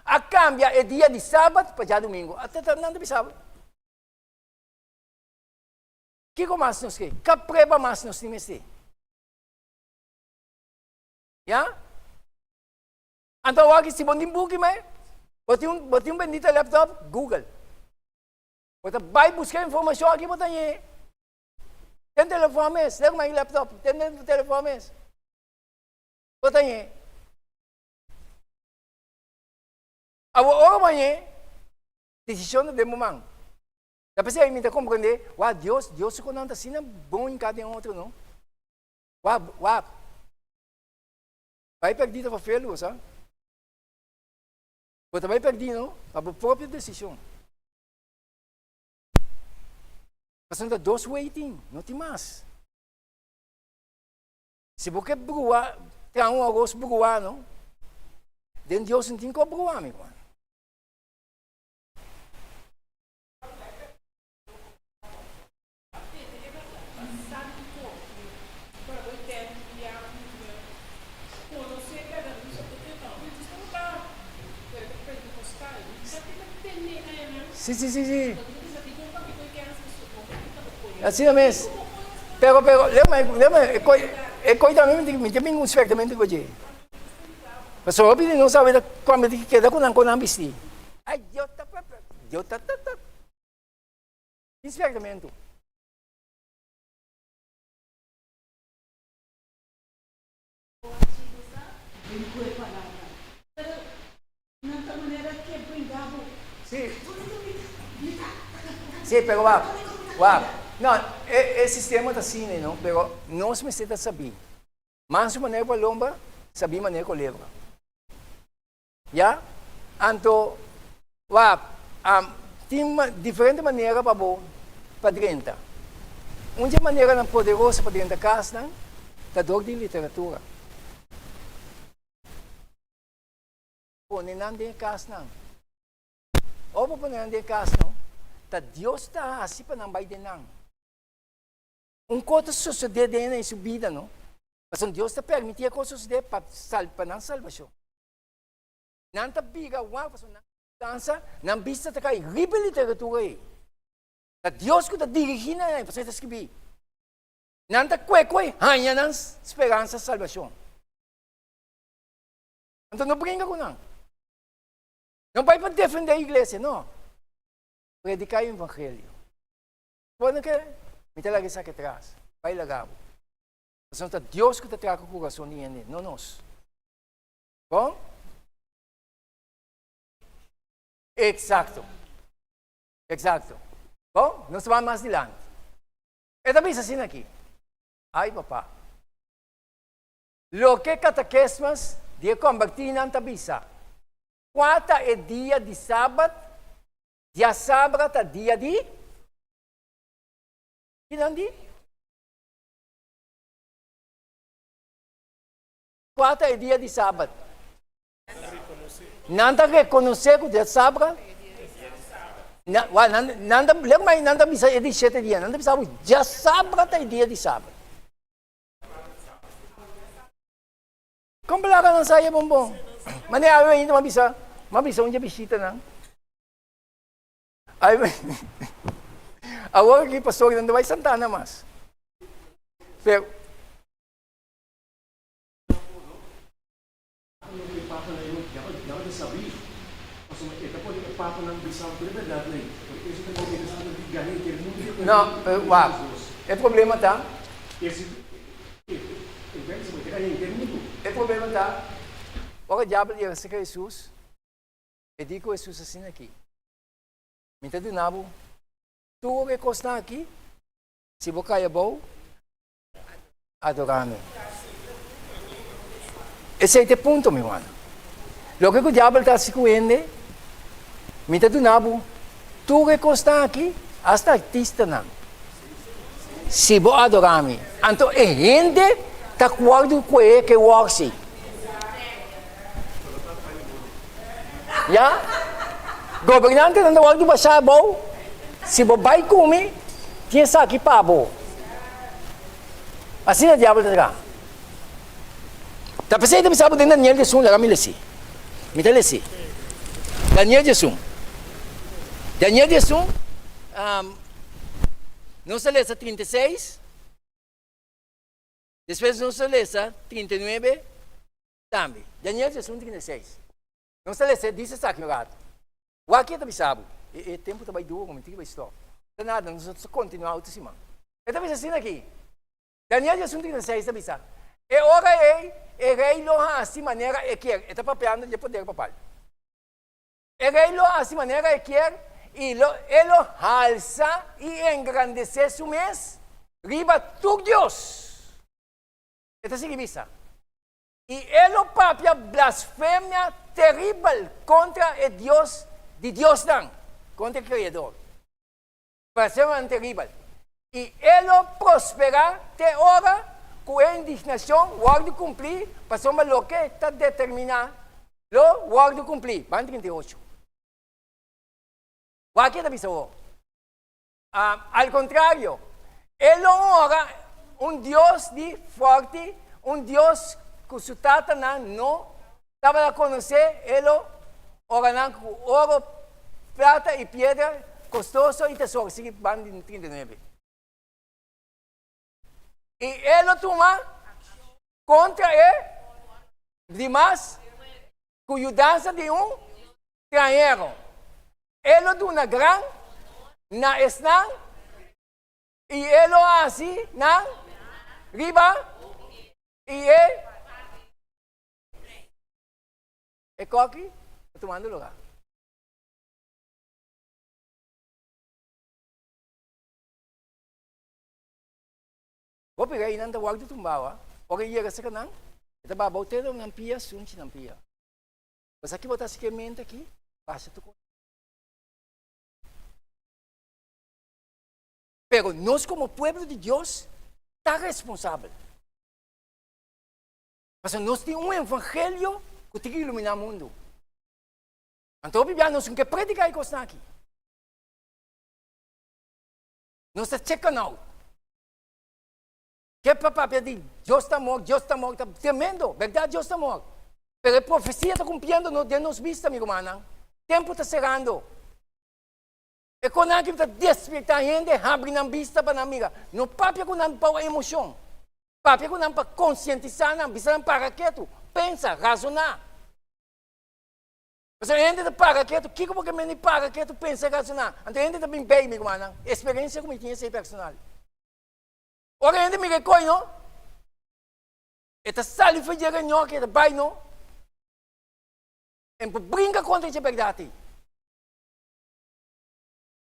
a cambia o dia de sábado para dia domingo. Até não bisabe. Que mais nos quer? Que prova mais nos temos? Ya? Então, aqui se bom book mais, boti bendito laptop, Google. Vai buscar informação aqui, bota aí. Tem telefone mes, leva mais laptop, tem telefone mes. Bota aí. Agora amanhã, decisão de momento. Depois aí me dá compreender, Deus se conanta assim, bom em cada outro, não? Vai perdido para filho, sabe? Você vai perdido, não? A própria decisão. Passando dois waiting, não tem mais. Se você brua, tem um arroz brua, não? Dentro Deus não tem como brua, meu irmão. Sim. Assim mesmo. Pero, lembra, é coisa mesmo, tem um espertamento que eu digo. Mas só que não sabe como que queda com a ambição. Ai, Deus tá. Espertamento. Pero, nanta maneira que brindava. Sim, pero não, é sistema assim, não, pero nós precisamos saber. Mas maneira para lomba, saber maneira que leva. Já? Então, tem diferente maneira para dentro. Uma maneira poderosa para dentro da casa, da dor de literatura. Pô, nem nada de casa, não. Ou para não de casa, não. Deus está assim para não vai de não. Coisa suceder dentro da sua vida, não? Mas Deus está permitindo que coisa suceder para não salvação. Não está biga, para não dança, não vista está cai riba literatura aí. Deus que está dirigindo aí para você escrever. Não está coi, hanya não esperança salvação. Então não brinca com não. Não vai para defender a igreja, não. Predicar o evangelho. Quando que me talaga sa que traz, vai lagabo. Então, Deus que te traz o coração de ele, não nós. Bom? Exato. Bom, nós vamos mais adiante. E também assim aqui. Ai, papá. Lo que catequismas de convertir na tabisa. Quatro é dia de sábado, dia sábado é dia de... Kinandi? Quatro é dia de sábado. Nanda reconhecer que o dia de sábado? Nanda bisa é de 7 dias. Nanda bisa dia sábado é dia de sábado. Como lá ka saya bombom? Mane awe ainda mabisa um dia bisita na. Ay, agora que pastor não vai Santana mas. Pero não, é problema tá? É problema tá? O diabo ia ser Jesus. E digo Jesus assim aqui. Me tá do nabo. Tu o que costa aqui? Se você é bom, adorar-me. Esse é o ponto, meu irmão. Logo que o diabo está se coende, me tá do nabo. Tu o que costa aqui? Hasta artista não. Se você adorar-me. Então, a gente está acordo com ele que worship. Ya? Governante não está acordo para bom. Se você vai comer, tinha aqui para bom. Assim é o diabo está. Tapi saya bisa dengan Daniel Jesum dalam lesi. Minta lesi. Daniel Jesum. Daniel Jesum, não se lesa 36. Depois não se lesa 39 também. Daniel Jesum 36. Não se lesa, diz isso aqui no gato. O aqui está bisabo. E tempo também duro, como tem que estar. Nada, nós continuamos out cima. Ito bisa sin aqui. Daniel 1:36 na bisa. E ora e rei lo assim maneira e quer. Ito papeando de poder papal. E rei lo assim maneira e quer e lo alza e engrandece su mes riba tu Dios. Ito sige bisa. E elo papia blasfemia terrible contra el Dios de Dios dan, contra el Creador. Blasfemia terrible. E elo prospera te ora com a indignação guarda cumprir, passou uma lo que está determinado, lo guarda cumprir. Van 38. Aqui está bisou. Al contrário, ele ora Deus de forte, Deus que su tatana não estava a conhecer, ele ora com ouro, prata e pedra, custoso e tesouro. Sigue van 39. E ele toma contra ele demais com ajuda de estrangeiro. Ele dá uma grande na esnang e ele assim na riba e aqui tomando lugar. Vou pegar aí nanda wag do tumbawa, porque ia kasi kanang, ito ba bautero ng pia, sunchi ng pia. Basta aqui botar esse mente aqui, passa tu. Pero nós como pueblo de Deus, está responsável. Mas nós temos evangelho que tem que iluminar o mundo. Então, nós temos que predicar e coisas aqui. Nós estamos checando out. Que papá pede, Deus está morto, está tremendo, verdade, Deus está morto. Mas a profecia está cumprindo de nos vista, amigo mana. O tempo está chegando. E quando a gente está despertando a gente, abre na vista para a amiga. Não papia com a emoção. Papia com a conscientizar, não precisa para quieto. Pensa, razonar. Mas a gente está para quieto, que como que me para quieto, pensa, razonar. Então a gente está bem bem, amigo mana. Experiência como tinha ser personal. Ora a gente me recolhe, não? Esta sali foi de ganhar que vai, não? E brinca contra a verdade.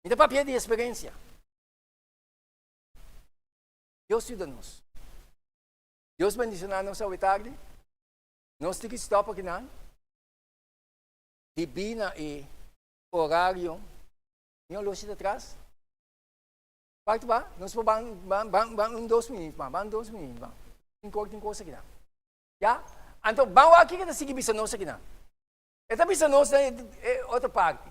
Então, papel de experiência. Deus ajuda-nos. Deus bendicionar-nos ao tarde. Nós temos que estar aqui, não? Divina e horário. Não luz de atrás. Parte ba? Nós vamos 2 minutos, vamos 2 minutos. Tem coisa aqui, não? Já? Então, vamos aqui que está seguindo bisa nós aqui, não? Esta bisa nós é outra parte.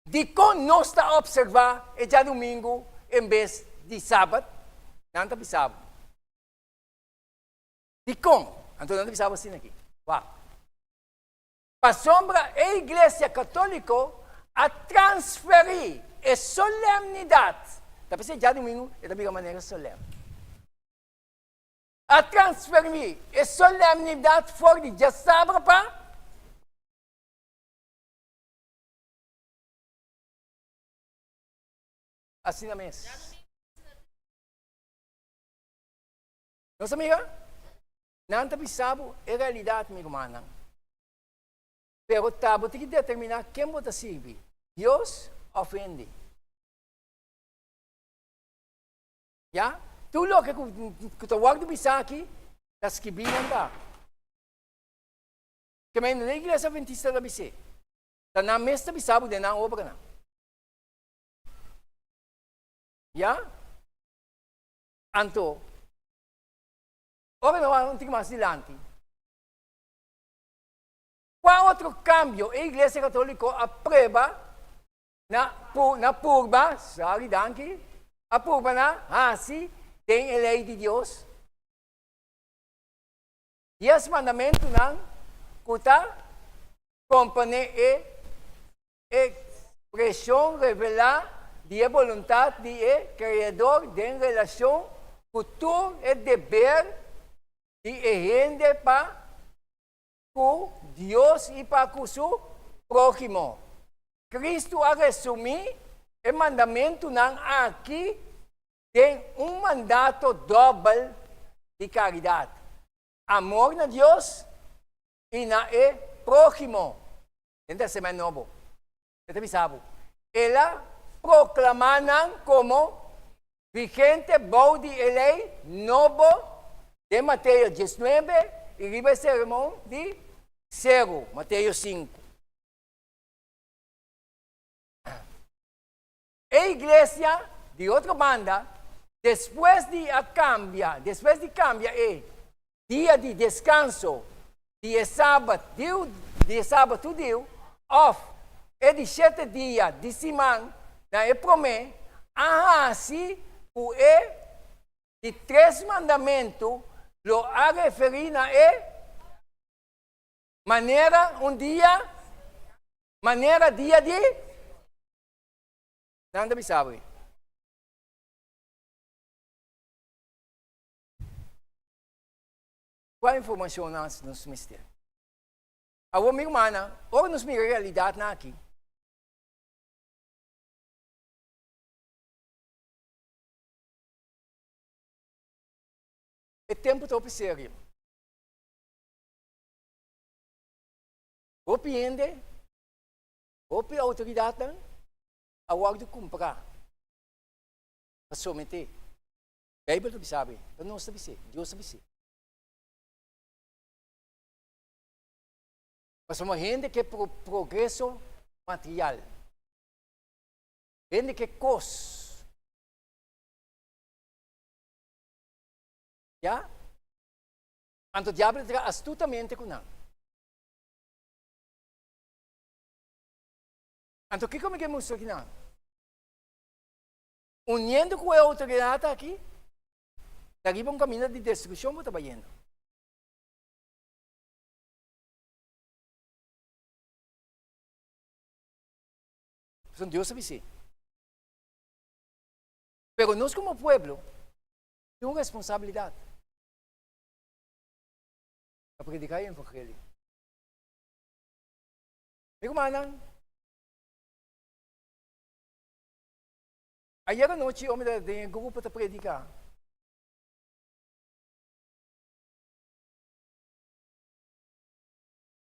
De como nós está a observar é já domingo em vez de sábado, não está sábado. De como? Então não está sábado assim aqui. Vá. Para sombra a Igreja Católica a transferir a solemnidade. Tapi já domingo é da mesma maneira solene. A transferir a solemnidade fora de já sábado para assim na mesa. Nossa amiga, não está pensando a realidade, amigo mana. Pero tabo tem que determinar quem você serve. Deus ofende. Já? Tudo o que tu guarda bisa aqui, está escribindo lá. Que na igreja adventista da bisa. Está na mesa bisabo de na obra na. Já? Anto, ora não tem mais adiante. Qual outro cambio a Igreja Católica aprova na purba, sabe, danke, aprova na, assim, tem a lei de Deus. 10 mandamentos não, kuta, compreender e expressão revelar de vontade de Criador de relação futuro e dever de gente para com Deus e para com seu próximo. Cristo a resumir o mandamento ng aqui tem mandato double de caridade. Amor na Deus e na prójimo. Ito sa mga nobo. Ito bisabo. Ela proclamanan como vigente bom de lei novo de Mateus 19 e riba sermão de 0, Mateus 5. A igreja, de outra banda, depois de cambia dia de descanso, de sábado, off, e de 7 dias de semana, na promê, assim, o de 3 mandamentos, lo a referir na maneira dia de nanda bisabi. Qual a informação nos mistérios? A minha irmã, ou nos minha realidade na aqui. É tempo de sério. O piende, o autoridade, a hora de comprar, para someter. A Bíblia sabe, para nós sabe, Deus sabe. Mas uma gente que progresso material, gente que cos, já? Então o diabo entra astutamente com nós. Então, o que me mostra aqui? Unindo com a autoridade aqui, daqui para um caminho de destruição, está indo. Então, Deus sabe sim. Mas nós, como povo, temos responsabilidade para predicar o evangelho. Meu irmão, ayer à noite, eu me dei um grupo para predicar.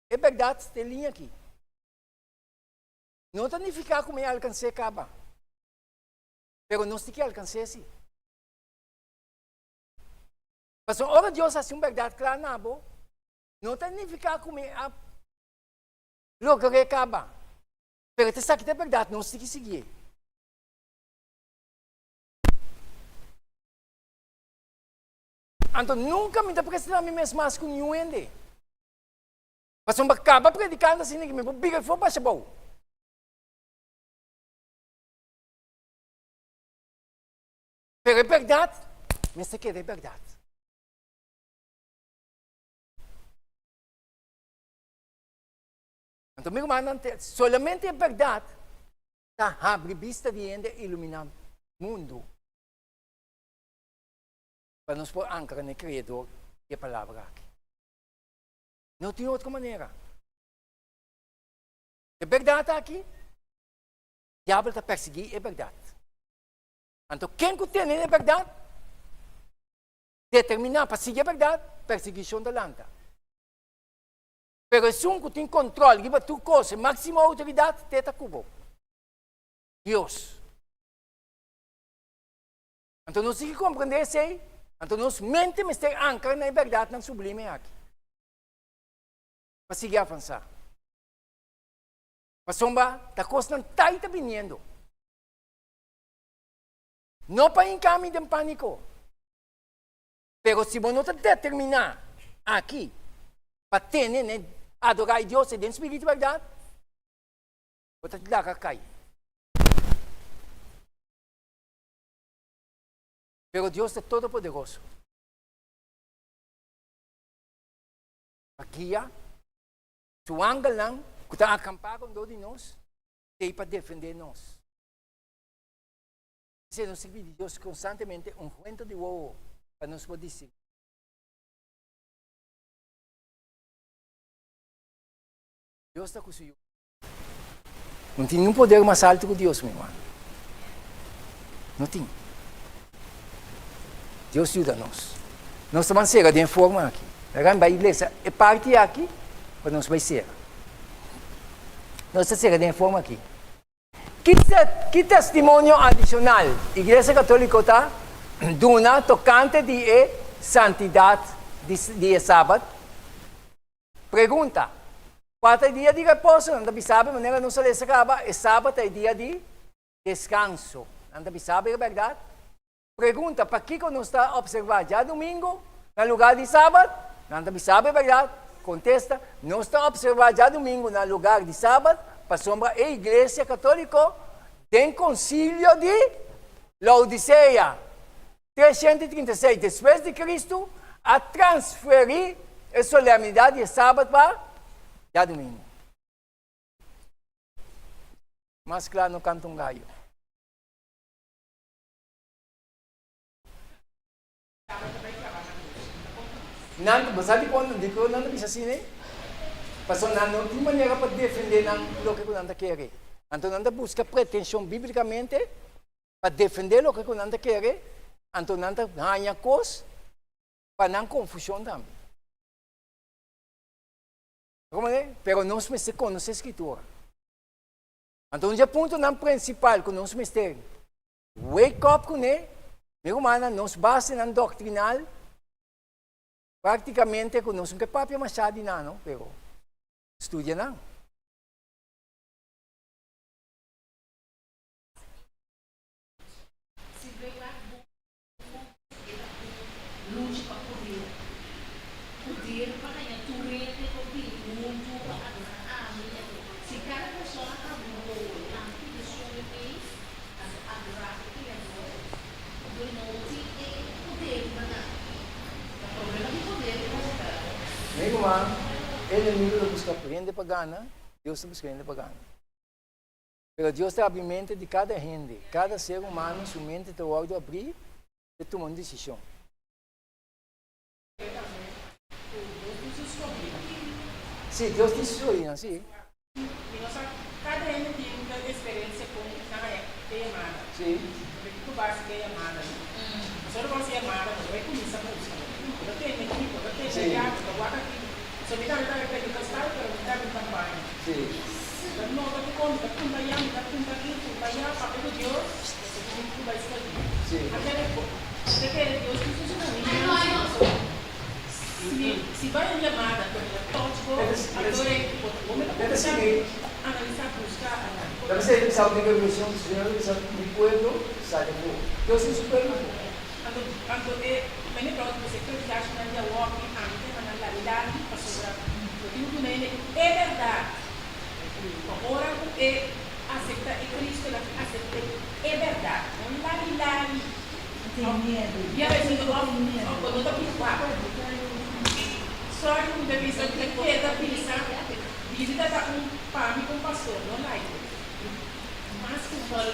É verdade, tem linha aqui. Não significa como eu alcancei acaba. Mas não sei que alcancei assim. Mas a hora de Deus assim, verdade clara na boa, não significa como eu logrei acaba. Mas você sabe que é verdade, não sei que seguir. Então, nunca me dá para estar a mim mesmo mais com nenhum ende. Mas eu acaba predicando assim, que me biga for para bom. Pero é verdade, mas isso aqui é verdade. Então, meu irmão, solamente é verdade, está abre vista de ende e iluminar o mundo. Para nos pôr âncora no Criador e a palavra aqui. Não tem outra maneira. É verdade aqui. O diabo está perseguindo, é verdade. Então, quem que tem é verdade, determinar para seguir a verdade, perseguição da lanta. Mas se um que tem controle, que tu coisa, máxima autoridade, teta cubo. Deus. Então, nós temos que compreender isso aí. Então, nós mente mas tem âncora na verdade, não sublime aqui. Para seguir avançar. Mas somba, a coisa não está vindo. Não para encaminhar de pânico. Mas se você não determinar aqui, para ter, adorar a Deus e ter espírito de verdade, você te dá a cair. Pero Deus é todo poderoso. Aqui, o ángel lang, que está acampado de nós, tem para defender nós. Se nós servimos de Deus constantemente, fuente de ovo para nos poder seguir. Deus está com o Senhor. Não tem nenhum poder mais alto que Deus, meu irmão. Não tem. Deus ajuda-nos. Nós estamos chegando de forma aqui. A igreja é parte aqui, para nós vai ser. Nós estamos chegando de forma aqui. Que testemunho adicional a Igreja Católica está dando tocante de santidade de sábado? Pergunta. 4 dias de repouso, não sabe, maneira não se acaba, é sábado é dia de descanso. Não sabe a verdade? Pergunta, para que nós está observando já domingo, no lugar de sábado? Não sabe a verdade? Contesta, nós está observando já domingo, no lugar de sábado, para sombra a Igreja Católica tem concílio de Laodiceia. 336 depois de Cristo, a transferir a solenidade de sábado para já domingo. Mas claro, no canto um galho. Não, sabe quando digo não bisa assim, né? Pastor, não tem maneira para defender o que nós queremos. Então, nós busca pretensão biblicamente para defender o que nós queremos. Então, nós ganha coisa para não confusão também. Como é? Pero nós me conhece a Escritura. Então, o ponto não principal que nós me ter wake up com ele, meu irmão, nós base na doctrinal, praticamente que nós não é papel machado não, pero estudia não. Luz para poder. Poder para ganhar turete, poder, muito para adorar. Se cada pessoa acabou, a pessoa fez, adorar aquele amor, do noite é poder, mas o problema de poder é mostrar. Meu irmão, ele não busca aprender para ganhar, Deus está buscando para ganhar. Pero Deus está abrindo a mente de cada gente, cada ser humano, sua mente está a abrir e tomar uma decisão. Sim, Deus te instrui, sim. Cada ano tem uma experiência com a amada. Sim. Tu vai ser amada. Se eu não ser amada, não vai começar a buscar. Eu tenho equipe, eu tenho chegar, eu vou aqui. Se eu me dá uma pergunta, eu me dá uma campanha. Sim. Não, eu como, eu como aí, eu como aqui, eu como aí, para que Deus, eu vai escolher. Sim. Até Deus que isso não é. Se vai a chamada, adorei, analisar, buscar, deve ser sabe de revolução do Senhor, sabe do povo, sabe do Deus é supremo. Quando me pronto você que já acha que é walk antes na realidade para sobrar. Eu digo que é verdade. Agora é aceita e Cristo ela aceita é verdade. Não lari. Tem medo. E aí assim, quando eu tô aqui só que o devido a que da pizza, visita da pami com pastor, não lá. Mas que a pessoa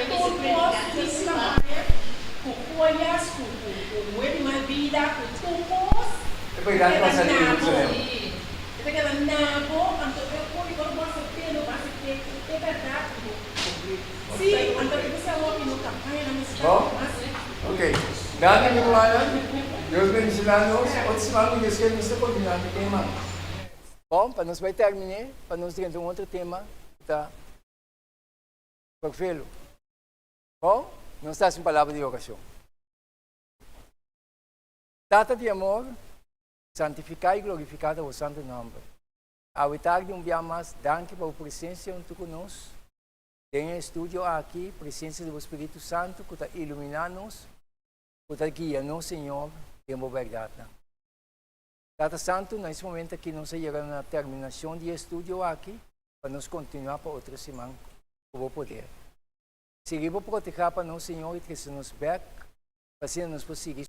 todo posto de cima, com olhas, com o ele mais vida, com tupos. É verdade, passa ali no Jerusalém. É verdade, não, então eu posso ter, não posso ter, é verdade. Sim, então você é o que no campanha, não está. Ok. Dati meu irmão, Deus bendiga-nos. Outros irmãos, Deus quer nos continuar o tema. Bom, para nós vai terminar, para nós ter um outro tema, tá? Perfeito. Bom, nós estamos em palavra de oração. Data de amor, santificar e glorificar o santo nome. Ao tarde um dia mais, danke pela presença junto conosco. Tem estúdio aqui, presença do Espírito Santo, que está iluminando-nos, que está guiando-nos, Senhor, em boa verdade. Tata Santo, nesse momento aqui, nós chegamos na terminação de estúdio aqui, para nós continuar para outra semana, com o poder. Seguir para proteger para nós, Senhor, e que nos back, para assim nós conseguir.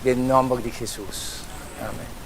Em nome de Jesus. Amém.